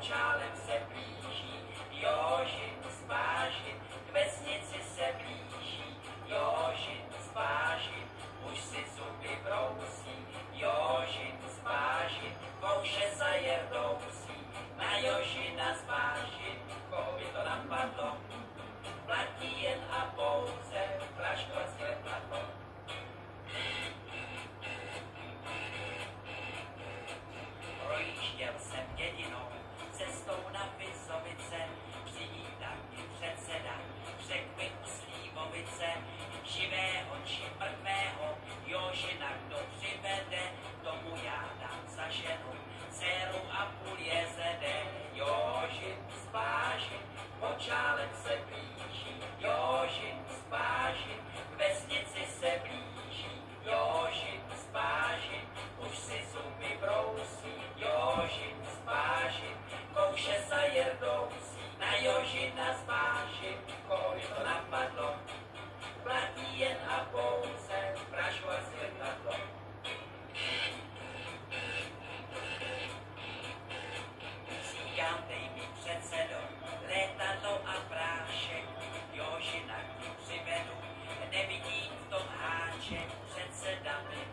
Močálem se blíží, Jožin zvážit, k vesnici se blíží, Jožin zvážit, už si zuby brousí, Jožin zvážit, kouše za jerdousí, na Jožina zvážit, koho by to napadlo, platí jen a pouze praškovské platlo. Projížděl jsem dědinou, cestou na Vizovice, přivítal mi předseda, řekl mi u Slívovice, živého či mrtvého, Jožina kdo přivede, tomu já dám za ženu, dceru a půl jezede. Jožin zvážit, Močálem se blíží, Jožin zvážit, k vesnici se blíží, Jožin zvážit, už si zuby brousí, Jožin zvážit, kouše za jerdousí, na Jožina zvážit, koho by to napadlo, platí jen a pouze praško a zrcadlo. Říkám, dej mi předsedo, létadlo a prášek, Jožina k ní přivedu, nevidím v tom háček, předseda mi